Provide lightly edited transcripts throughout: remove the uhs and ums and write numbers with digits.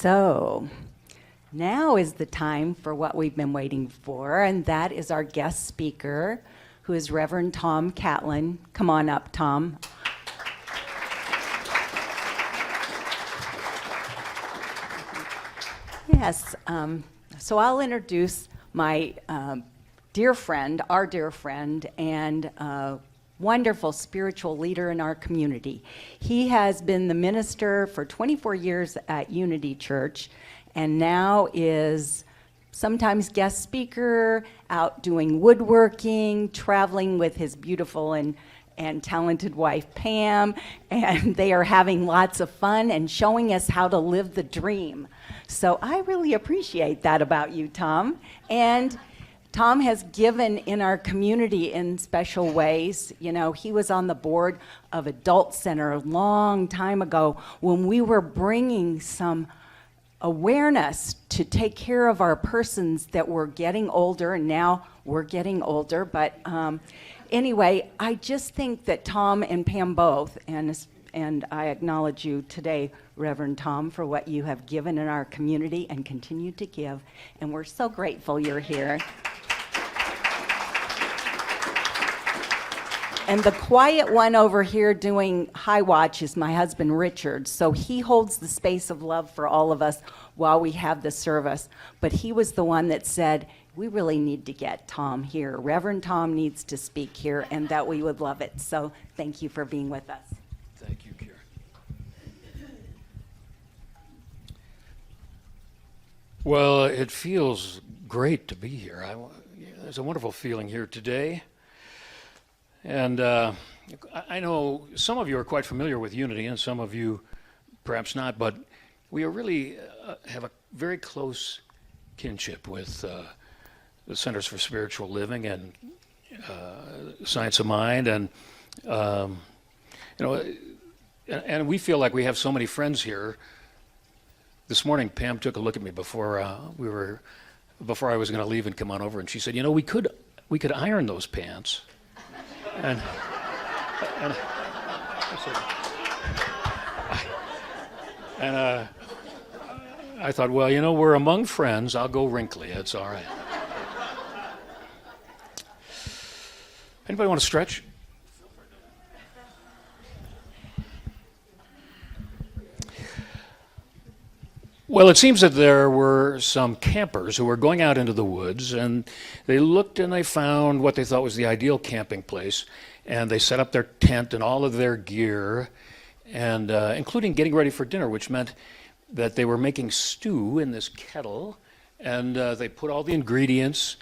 So now is the time for what we've been waiting for, and that is our guest speaker, who is Reverend Tom Catlin. Come on up, Tom. Yes, so I'll introduce my dear friend, our dear friend, and wonderful spiritual leader in our community. He has been the minister for 24 years at Unity Church, and now is sometimes guest speaker, out doing woodworking, traveling with his beautiful and talented wife, Pam, and they are having lots of fun and showing us how to live the dream. So I really appreciate that about you, Tom. And Tom has given in our community in special ways. You know, he was on the board of Adult Center a long time ago when we were bringing some awareness to take care of our persons that were getting older, and now we're getting older. But anyway, I just think that Tom and Pam both, and I acknowledge you today, Reverend Tom, for what you have given in our community and continue to give. And we're so grateful you're here. And the quiet one over here doing high watch is my husband, Richard. So he holds the space of love for all of us while we have the service. But he was the one that said, we really need to get Tom here. Reverend Tom needs to speak here, and that we would love it. So thank you for being with us. Thank you, Karen. Well, it feels great to be here. There's a wonderful feeling here today. And I know some of you are quite familiar with Unity, and some of you perhaps not, but we are really have a very close kinship with the Centers for Spiritual Living and Science of Mind, and and we feel like we have so many friends here. This morning, Pam took a look at me before I was going to leave and come on over, and she said, "You know, we could iron those pants." And I thought, well, you know, we're among friends. I'll go wrinkly. It's all right. Anybody want to stretch? Well, it seems that there were some campers who were going out into the woods, and they looked and they found what they thought was the ideal camping place, and they set up their tent and all of their gear, and including getting ready for dinner, which meant that they were making stew in this kettle, and they put all the ingredients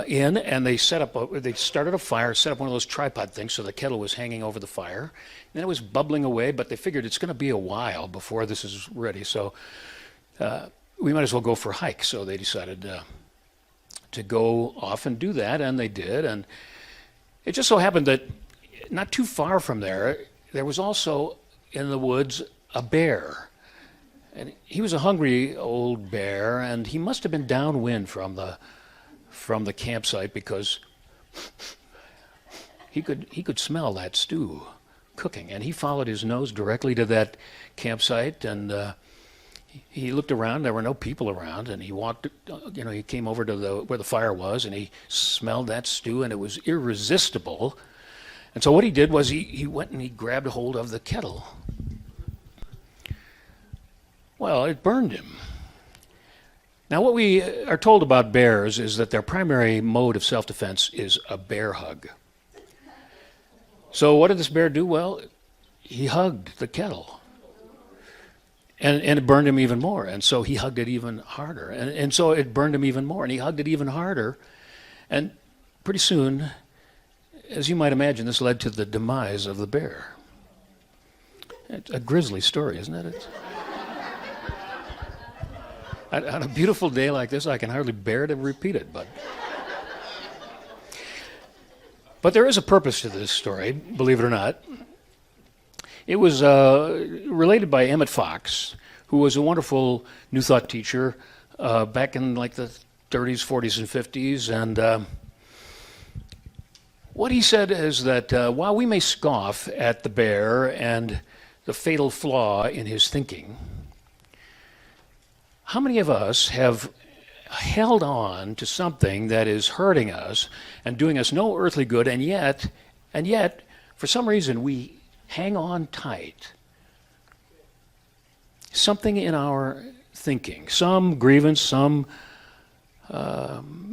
in, and they started a fire, set up one of those tripod things so the kettle was hanging over the fire, and then it was bubbling away, but they figured it's going to be a while before this is ready, so we might as well go for a hike. So they decided to go off and do that, and they did. And it just so happened that not too far from there was also in the woods a bear. And he was a hungry old bear, and he must have been downwind from the campsite because he could smell that stew cooking. And he followed his nose directly to that campsite, and he looked around. There were no people around, and he walked. He came over to where the fire was, and he smelled that stew, and it was irresistible. And so what he did was he went and he grabbed a hold of the kettle. Well, it burned him. Now, what we are told about bears is that their primary mode of self-defense is a bear hug. So what did this bear do? Well, he hugged the kettle. And it burned him even more. And so he hugged it even harder. And so it burned him even more. And he hugged it even harder. And pretty soon, as you might imagine, this led to the demise of the bear. It's a grisly story, isn't it? On a beautiful day like this, I can hardly bear to repeat it. But there is a purpose to this story, believe it or not. It was related by Emmett Fox, who was a wonderful New Thought teacher back in like the 30s, 40s, and 50s. And what he said is that while we may scoff at the bear and the fatal flaw in his thinking, how many of us have held on to something that is hurting us and doing us no earthly good, and yet, for some reason, we hang on tight? Something in our thinking, some grievance, some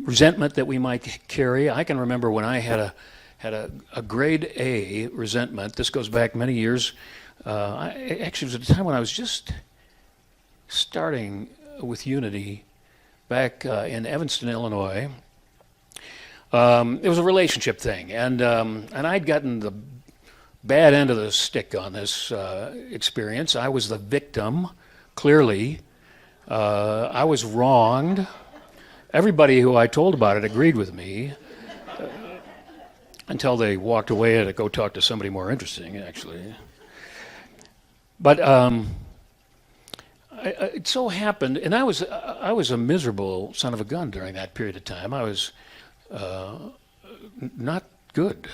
resentment that we might carry. I can remember when I had a grade A resentment. This goes back many years. Actually, it was at a time when I was just starting with Unity back in Evanston, Illinois. It was a relationship thing, and I'd gotten the bad end of the stick on this experience. I was the victim, clearly. I was wronged. Everybody who I told about it agreed with me, until they walked away to go talk to somebody more interesting, actually. But it so happened, and I was a miserable son of a gun during that period of time. I was not good.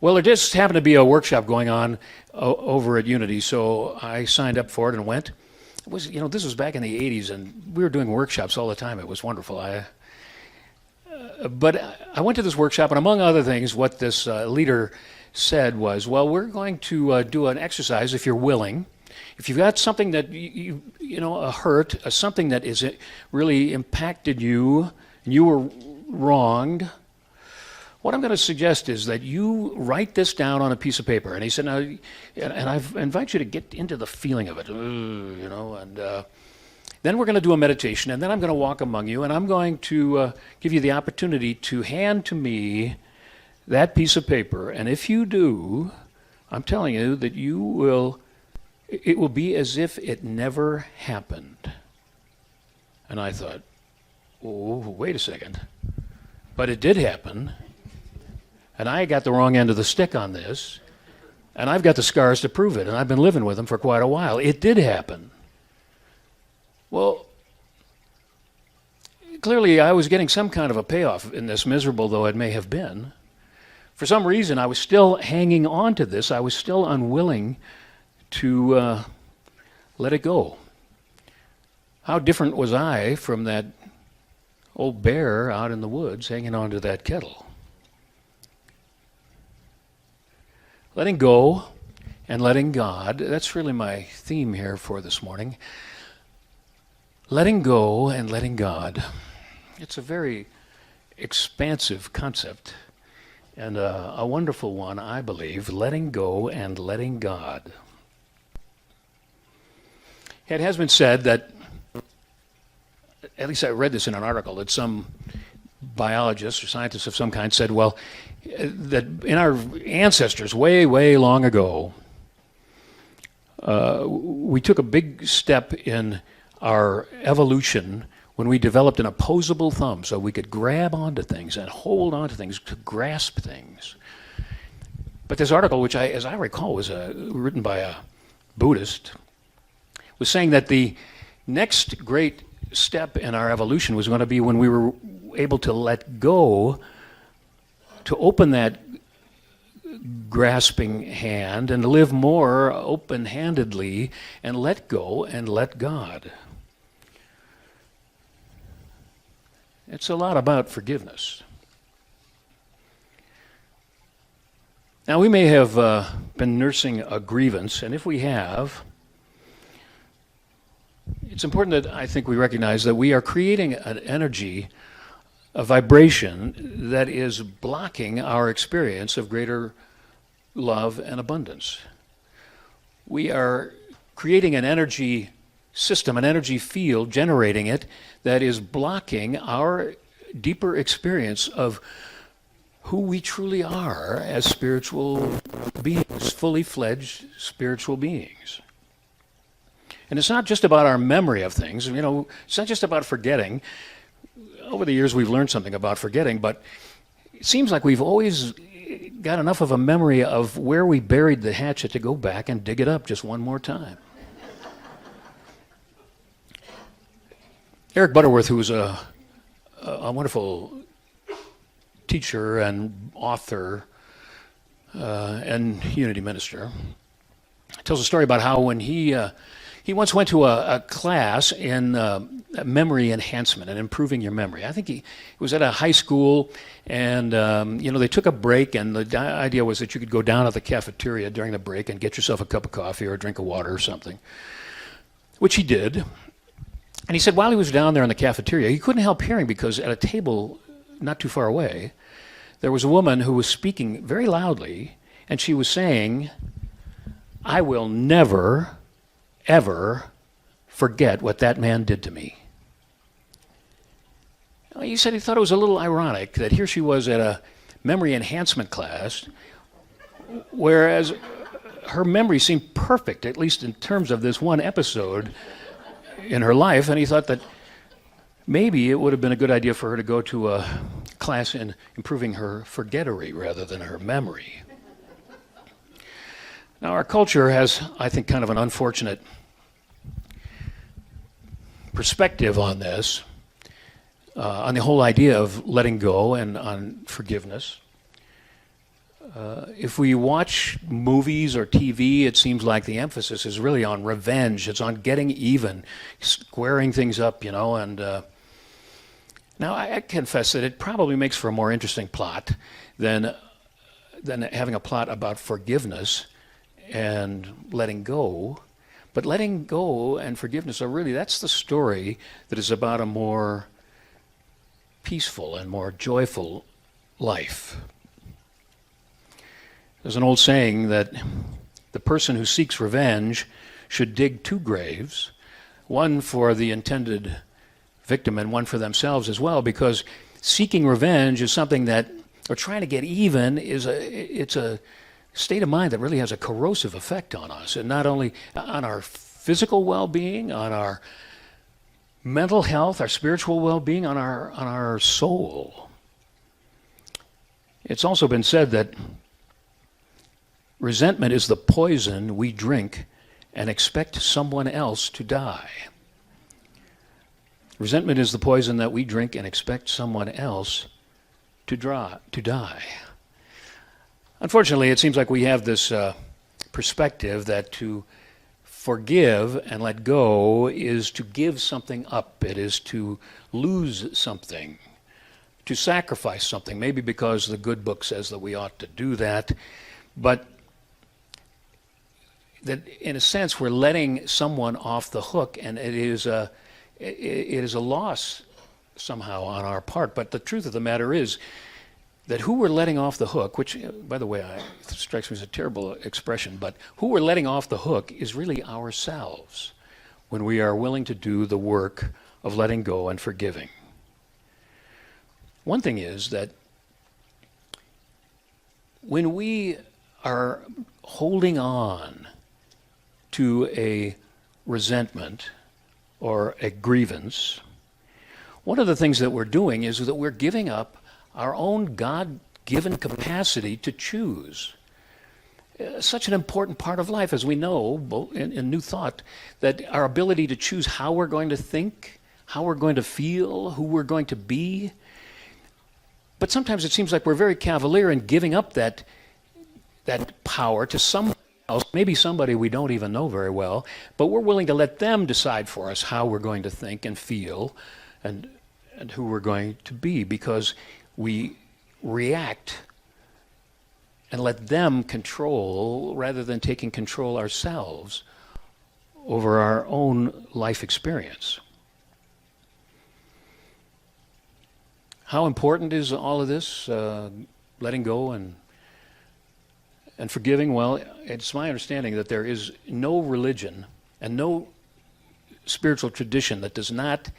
Well, there just happened to be a workshop going on over at Unity, so I signed up for it and went. It was, this was back in the 80s, and we were doing workshops all the time. It was wonderful. But I went to this workshop, and among other things, what this leader said was, well, we're going to do an exercise if you're willing. If you've got something that, a hurt, something that is really impacted you, and you were wronged, what I'm going to suggest is that you write this down on a piece of paper. And he said, now, and I invite you to get into the feeling of it, and then we're going to do a meditation, and then I'm going to walk among you, and I'm going to give you the opportunity to hand to me that piece of paper. And if you do, I'm telling you that it will be as if it never happened. And I thought, oh, wait a second. But it did happen. And I got the wrong end of the stick on this, and I've got the scars to prove it, and I've been living with them for quite a while. It did happen. Well, clearly I was getting some kind of a payoff in this, miserable though it may have been. For some reason, I was still hanging on to this. I was still unwilling to let it go. How different was I from that old bear out in the woods hanging on to that kettle? Letting go and letting God, that's really my theme here for this morning. Letting go and letting God. It's a very expansive concept and a wonderful one, I believe. Letting go and letting God. It has been said that, at least I read this in an article, that some biologists or scientists of some kind said, well, that in our ancestors way, way long ago, we took a big step in our evolution when we developed an opposable thumb so we could grab onto things and hold onto things, to grasp things. But this article, which as I recall was written by a Buddhist, was saying that the next great step in our evolution was going to be when we were able to let go, to open that grasping hand and live more open-handedly and let go and let God. It's a lot about forgiveness. Now, we may have been nursing a grievance, and if we have, it's important that I think we recognize that we are creating an energy, a vibration that is blocking our experience of greater love and abundance. We are creating an energy system, an energy field, generating it, that is blocking our deeper experience of who we truly are as spiritual beings, fully fledged spiritual beings. And it's not just about our memory of things, it's not just about forgetting. Over the years we've learned something about forgetting, but it seems like we've always got enough of a memory of where we buried the hatchet to go back and dig it up just one more time. Eric Butterworth, who was a wonderful teacher and author and Unity minister, tells a story about how when he He once went to a class in memory enhancement and improving your memory. I think he was at a high school, and they took a break, and the idea was that you could go down at the cafeteria during the break and get yourself a cup of coffee or a drink of water or something, which he did. And he said while he was down there in the cafeteria, he couldn't help hearing, because at a table not too far away, there was a woman who was speaking very loudly, and she was saying, "I will never, ever forget what that man did to me." He said he thought it was a little ironic that here she was at a memory enhancement class, whereas her memory seemed perfect, at least in terms of this one episode in her life, and he thought that maybe it would have been a good idea for her to go to a class in improving her forgettery rather than her memory. Now, our culture has, I think, kind of an unfortunate perspective on this, on the whole idea of letting go and on forgiveness. If we watch movies or TV, it seems like the emphasis is really on revenge. It's on getting even, squaring things up, and now I confess that it probably makes for a more interesting plot than having a plot about forgiveness and letting go. But letting go and forgiveness that's the story that is about a more peaceful and more joyful life. There's an old saying that the person who seeks revenge should dig 2 graves, one for the intended victim and one for themselves as well, because seeking revenge is something that, or trying to get even, it's a state of mind that really has a corrosive effect on us, and not only on our physical well-being, on our mental health, our spiritual well-being, on our soul. It's also been said that resentment is the poison we drink and expect someone else to die. Resentment is the poison that we drink and expect someone else to die. Unfortunately, it seems like we have this perspective that to forgive and let go is to give something up. It is to lose something, to sacrifice something, maybe because the good book says that we ought to do that, but that in a sense we're letting someone off the hook, and it is a loss somehow on our part. But the truth of the matter is that who we're letting off the hook, which, by the way, strikes me as a terrible expression, but who we're letting off the hook is really ourselves when we are willing to do the work of letting go and forgiving. One thing is that when we are holding on to a resentment or a grievance, one of the things that we're doing is that we're giving up our own God-given capacity to choose. Such an important part of life, as we know in New Thought, that our ability to choose how we're going to think, how we're going to feel, who we're going to be. But sometimes it seems like we're very cavalier in giving up that power to someone else, maybe somebody we don't even know very well, but we're willing to let them decide for us how we're going to think and feel and who we're going to be, because we react and let them control rather than taking control ourselves over our own life experience. How important is all of this, letting go and forgiving? Well, it's my understanding that there is no religion and no spiritual tradition that does not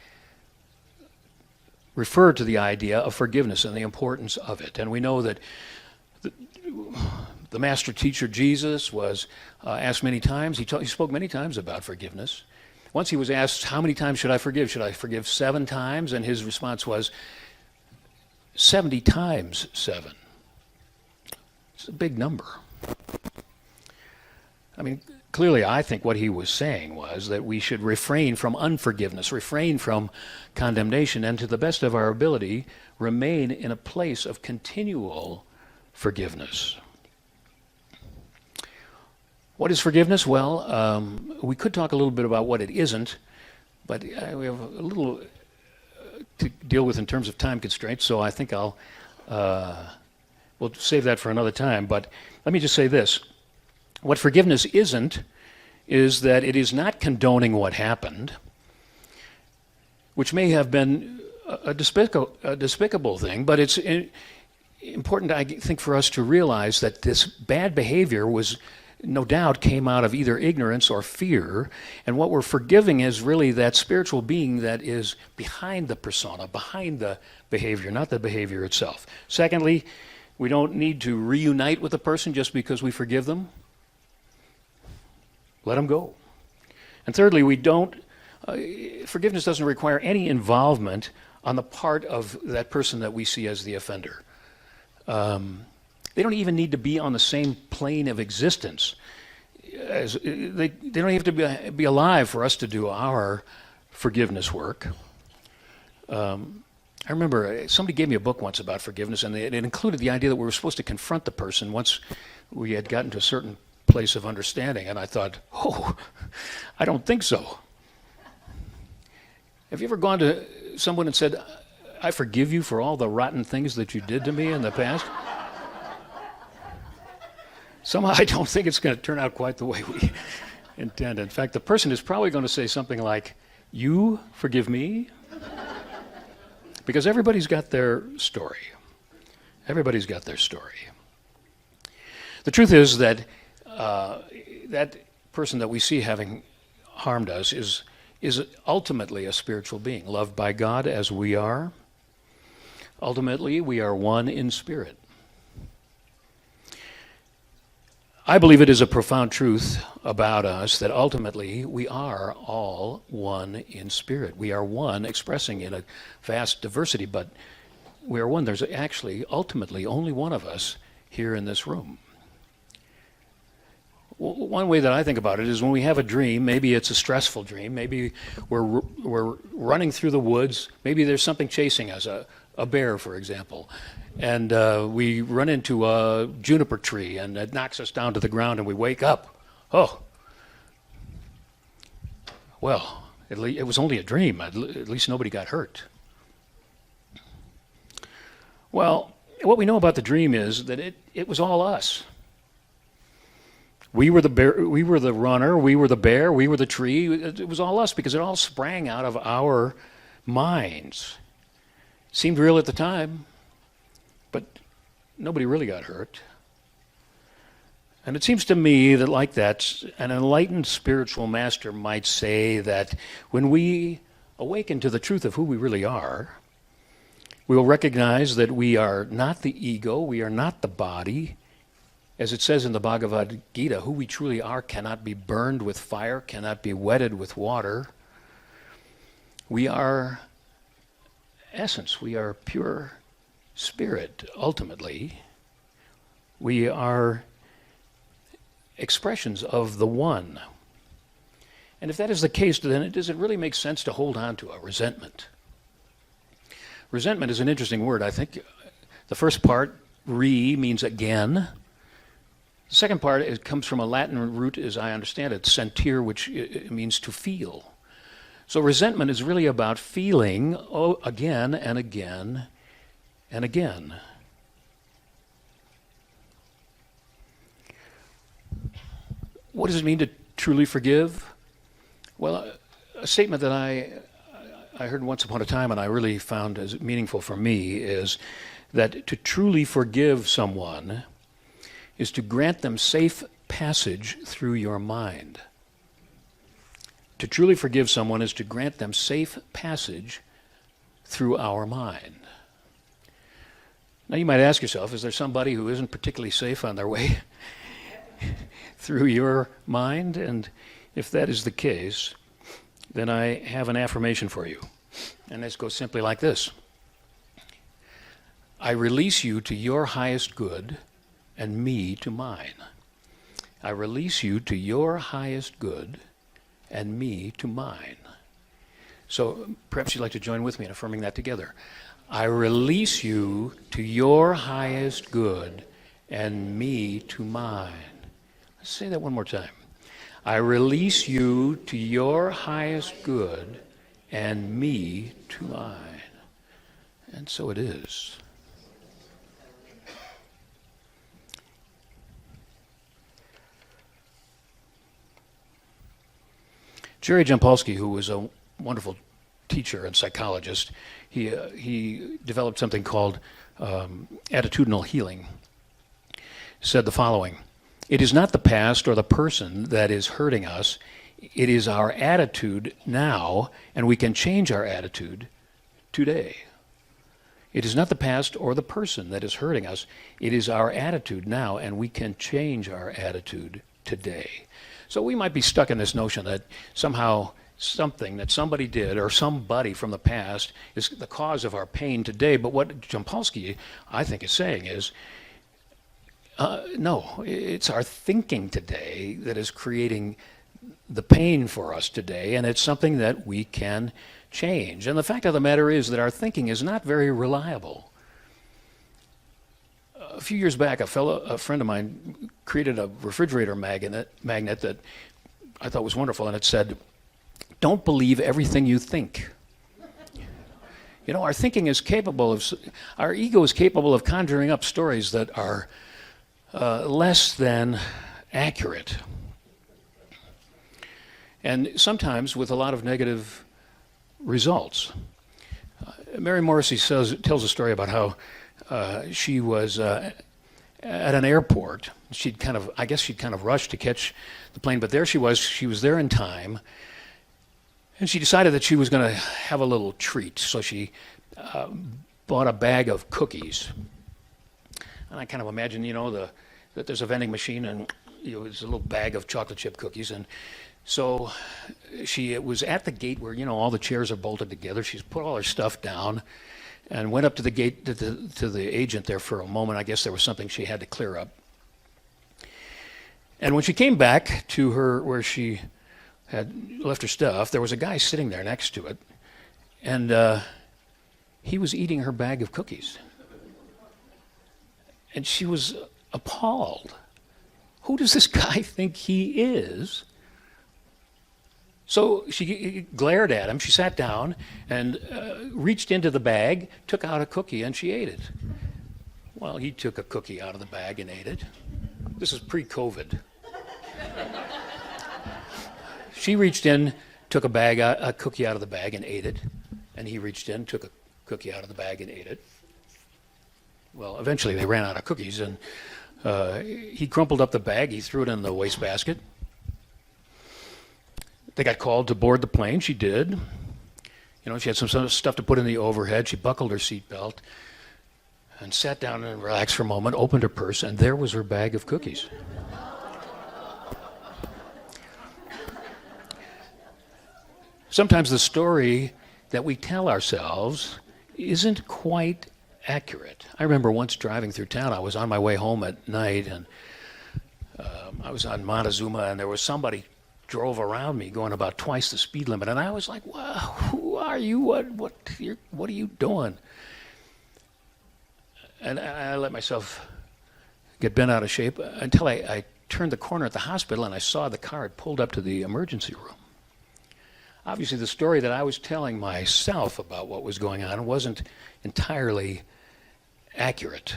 refer to the idea of forgiveness and the importance of it. And we know that the master teacher Jesus was asked many times, he spoke many times about forgiveness. Once he was asked, how many times should I forgive? Should I forgive 7 times? And his response was 70 times 7. It's a big number. I mean, clearly, I think what he was saying was that we should refrain from unforgiveness, refrain from condemnation, and to the best of our ability, remain in a place of continual forgiveness. What is forgiveness? Well, we could talk a little bit about what it isn't, but we have a little to deal with in terms of time constraints, so I think we'll save that for another time. But let me just say this. What forgiveness isn't is that it is not condoning what happened, which may have been a despicable thing, but it's important, I think, for us to realize that this bad behavior was, no doubt, came out of either ignorance or fear, and what we're forgiving is really that spiritual being that is behind the persona, behind the behavior, not the behavior itself. Secondly, we don't need to reunite with the person just because we forgive them. Let them go. And thirdly, forgiveness doesn't require any involvement on the part of that person that we see as the offender. They don't even need to be on the same plane of existence. They don't have to be alive for us to do our forgiveness work. I remember somebody gave me a book once about forgiveness, and it included the idea that we were supposed to confront the person once we had gotten to a certain place of understanding. And I thought, oh, I don't think so. Have you ever gone to someone and said, I forgive you for all the rotten things that you did to me in the past? Somehow I don't think it's going to turn out quite the way we intend. In fact, the person is probably going to say something like, you forgive me? Because everybody's got their story. Everybody's got their story. The truth is that that person that we see having harmed us is ultimately a spiritual being, loved by God as we are. Ultimately, we are one in spirit. I believe it is a profound truth about us that ultimately we are all one in spirit. We are one, expressing in a vast diversity, but we are one. There's actually ultimately only one of us here in this room. One way that I think about it is when we have a dream, maybe it's a stressful dream, maybe we're running through the woods, maybe there's something chasing us, a bear, for example, and we run into a juniper tree and it knocks us down to the ground and we wake up. Oh, well, it was only a dream. At least nobody got hurt. Well, what we know about the dream is that it was all us. We were the bear, we were the runner, we were the bear, we were the tree. It was all us because it all sprang out of our minds. Seemed real at the time, but nobody really got hurt. And it seems to me that like that, an enlightened spiritual master might say that when we awaken to the truth of who we really are, we will recognize that we are not the ego, we are not the body. As it says in the Bhagavad Gita, who we truly are cannot be burned with fire, cannot be wetted with water. We are essence. We are pure spirit, ultimately. We are expressions of the one. And if that is the case, then does it really make sense to hold on to a resentment? Resentment is an interesting word. I think the first part, means again. The second part, it comes from a Latin root, as I understand it, sentire, which means to feel. So resentment is really about feeling again and again and again. What does it mean to truly forgive? Well, a statement that I heard once upon a time and I really found as meaningful for me is that to truly forgive someone is to grant them safe passage through your mind. To truly forgive someone is to grant them safe passage through our mind. Now you might ask yourself, is there somebody who isn't particularly safe on their way through your mind? And if that is the case, then I have an affirmation for you. And this goes simply like this. I release you to your highest good and me to mine. I release you to your highest good and me to mine. So perhaps you'd like to join with me in affirming that together. I release you to your highest good and me to mine. Say that one more time. I release you to your highest good and me to mine. And so it is. Jerry Jampolsky, who was a wonderful teacher and psychologist, he developed something called Attitudinal Healing. Said the following: it is not the past or the person that is hurting us, it is our attitude now, and we can change our attitude today. It is not the past or the person that is hurting us, it is our attitude now, and we can change our attitude today. So we might be stuck in this notion that somehow something that somebody did or somebody from the past is the cause of our pain today. But what Jampolsky, I think, is saying is, no, it's our thinking today that is creating the pain for us today, and it's something that we can change. And the fact of the matter is that our thinking is not very reliable. A few years back, a friend of mine created a refrigerator magnet that I thought was wonderful, and it said, "Don't believe everything you think." You know, our thinking is capable of, our ego is capable of conjuring up stories that are less than accurate. And sometimes with a lot of negative results. Mary Morrissey tells a story about how she was at an airport. I guess she'd kind of rushed to catch the plane, but there she was there in time, and she decided that she was going to have a little treat, so she bought a bag of cookies. And I kind of imagine, that there's a vending machine, and there's a little bag of chocolate chip cookies, and so she was at the gate where, all the chairs are bolted together. She's put all her stuff down and went up to the gate to the agent there for a moment. I guess there was something she had to clear up. And when she came back to her where she had left her stuff, there was a guy sitting there next to it, and he was eating her bag of cookies. And she was appalled. Who does this guy think he is? So she glared at him. She sat down and reached into the bag, took out a cookie, and she ate it. Well, he took a cookie out of the bag and ate it. This is pre-COVID. She reached in, took a cookie out of the bag and ate it. And he reached in, took a cookie out of the bag and ate it. Well, eventually they ran out of cookies, and he crumpled up the bag. He threw it in the wastebasket. They got called to board the plane. She did. She had some stuff to put in the overhead. She buckled her seatbelt and sat down and relaxed for a moment, opened her purse, and there was her bag of cookies. Sometimes the story that we tell ourselves isn't quite accurate. I remember once driving through town. I was on my way home at night, and I was on Montezuma, and there was somebody drove around me going about twice the speed limit, and I was like, "Wow, who are you? What are you doing?" And I let myself get bent out of shape until I turned the corner at the hospital, and I saw the car had pulled up to the emergency room. Obviously, the story that I was telling myself about what was going on wasn't entirely accurate.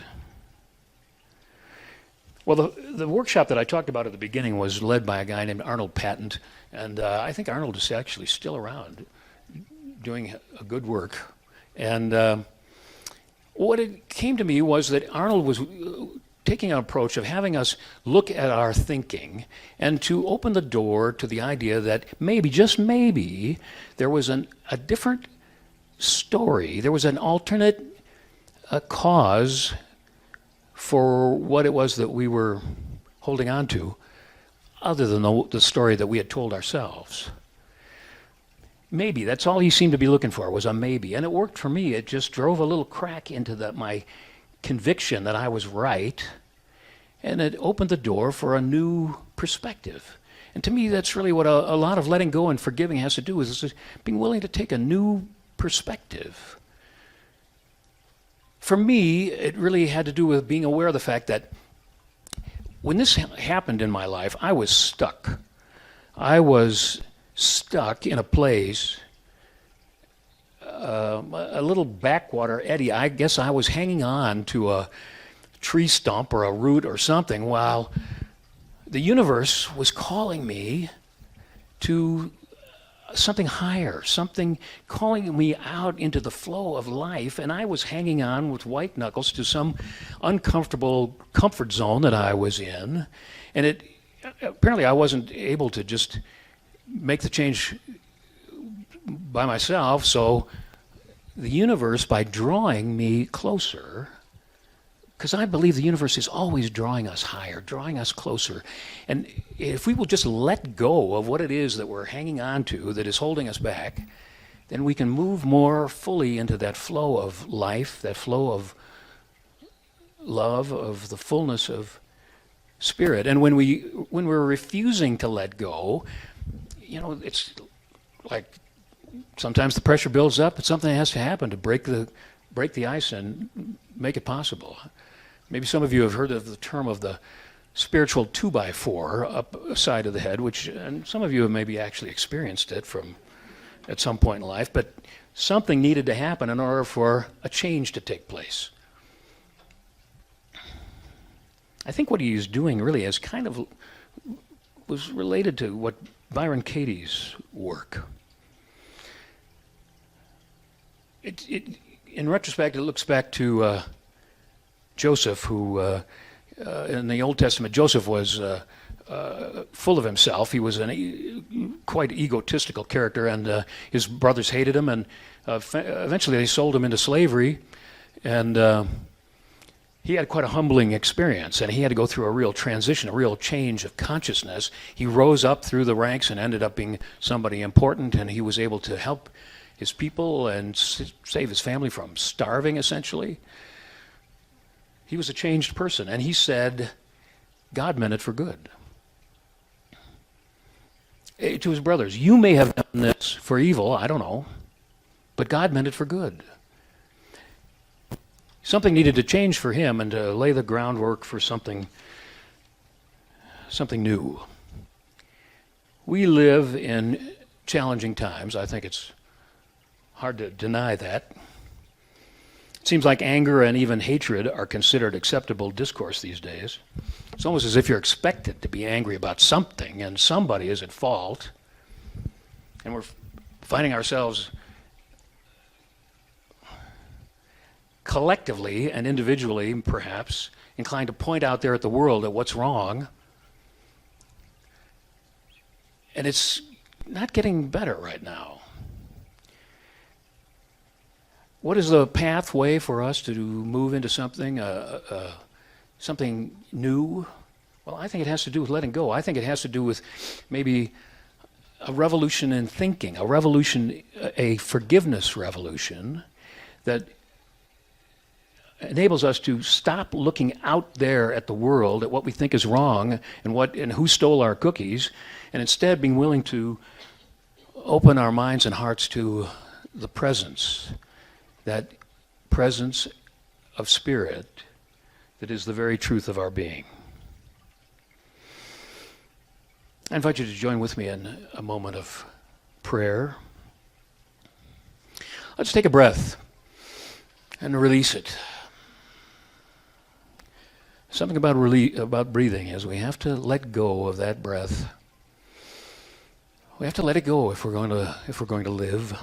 Well, the workshop that I talked about at the beginning was led by a guy named Arnold Patent, and I think Arnold is actually still around doing a good work. And what it came to me was that Arnold was taking an approach of having us look at our thinking and to open the door to the idea that maybe, just maybe, there was a different story. There was an alternate cause for what it was that we were holding on to, other than the story that we had told ourselves. Maybe, that's all he seemed to be looking for, was a maybe. And it worked for me. It just drove a little crack into my conviction that I was right, and it opened the door for a new perspective. And to me, that's really what a lot of letting go and forgiving has to do, is being willing to take a new perspective. For me, it really had to do with being aware of the fact that when this happened in my life, I was stuck. I was stuck in a place, a little backwater eddy. I guess I was hanging on to a tree stump or a root or something while the universe was calling me to something higher, something calling me out into the flow of life, and I was hanging on with white knuckles to some uncomfortable comfort zone that I was in, and apparently I wasn't able to just make the change by myself, so the universe, by drawing me closer, because I believe the universe is always drawing us higher, drawing us closer. And if we will just let go of what it is that we're hanging on to that is holding us back, then we can move more fully into that flow of life, that flow of love, of the fullness of spirit. And when we're refusing to let go, it's like sometimes the pressure builds up, but something has to happen to break the ice and make it possible. Maybe some of you have heard of the term of the spiritual 2x4 up side of the head, and some of you have maybe actually experienced it at some point in life, but something needed to happen in order for a change to take place. I think what he is doing really is kind of was related to what Byron Katie's work. In retrospect, it looks back to Joseph, who in the Old Testament, Joseph was full of himself. He was a quite egotistical character, and his brothers hated him, and eventually they sold him into slavery, and he had quite a humbling experience, and he had to go through a real transition, a real change of consciousness. He rose up through the ranks and ended up being somebody important, and he was able to help his people and save his family from starving, essentially. He was a changed person, and he said, God meant it for good. To his brothers, you may have done this for evil, I don't know, but God meant it for good. Something needed to change for him and to lay the groundwork for something new. We live in challenging times. I think it's hard to deny that. It seems like anger and even hatred are considered acceptable discourse these days. It's almost as if you're expected to be angry about something and somebody is at fault. And we're finding ourselves collectively and individually, perhaps, inclined to point out there at the world at what's wrong. And it's not getting better right now. What is the pathway for us to move into something new? Well, I think it has to do with letting go. I think it has to do with maybe a revolution in thinking, a forgiveness revolution that enables us to stop looking out there at the world, at what we think is wrong and who stole our cookies, and instead being willing to open our minds and hearts to the presence, that presence of spirit that is the very truth of our being. I invite you to join with me in a moment of prayer. Let's take a breath and release it. Something about breathing is we have to let go of that breath. We have to let it go if we're going to live.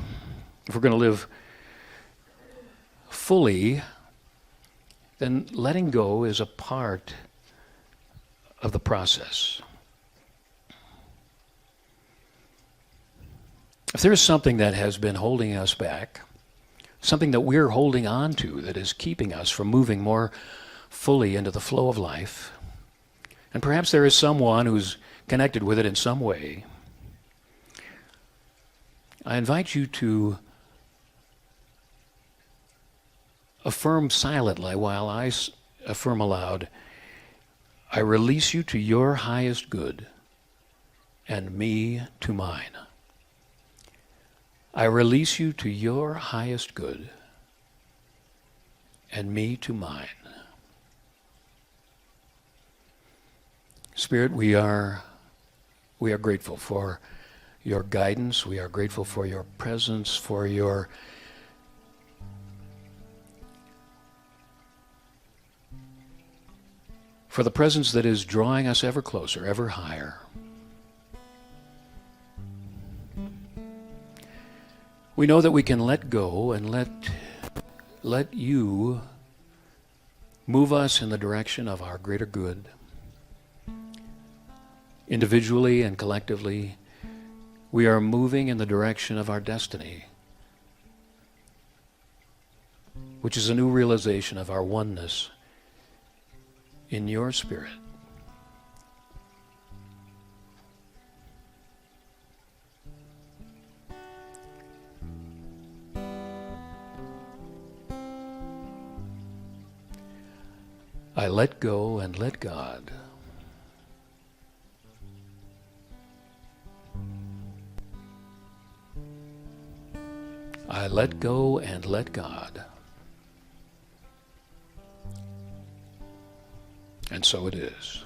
If we're going to live fully, then letting go is a part of the process. If there is something that has been holding us back, something that we're holding on to that is keeping us from moving more fully into the flow of life, and perhaps there is someone who's connected with it in some way, I invite you to affirm silently while I affirm aloud, I release you to your highest good and me to mine. I release you to your highest good and me to mine. Spirit, we are grateful for your guidance. We are grateful for your presence, for the presence that is drawing us ever closer, ever higher. We know that we can let go and let you move us in the direction of our greater good. Individually and collectively, we are moving in the direction of our destiny, which is a new realization of our oneness in your Spirit. I let go and let God. I let go and let God. And so it is.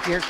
You're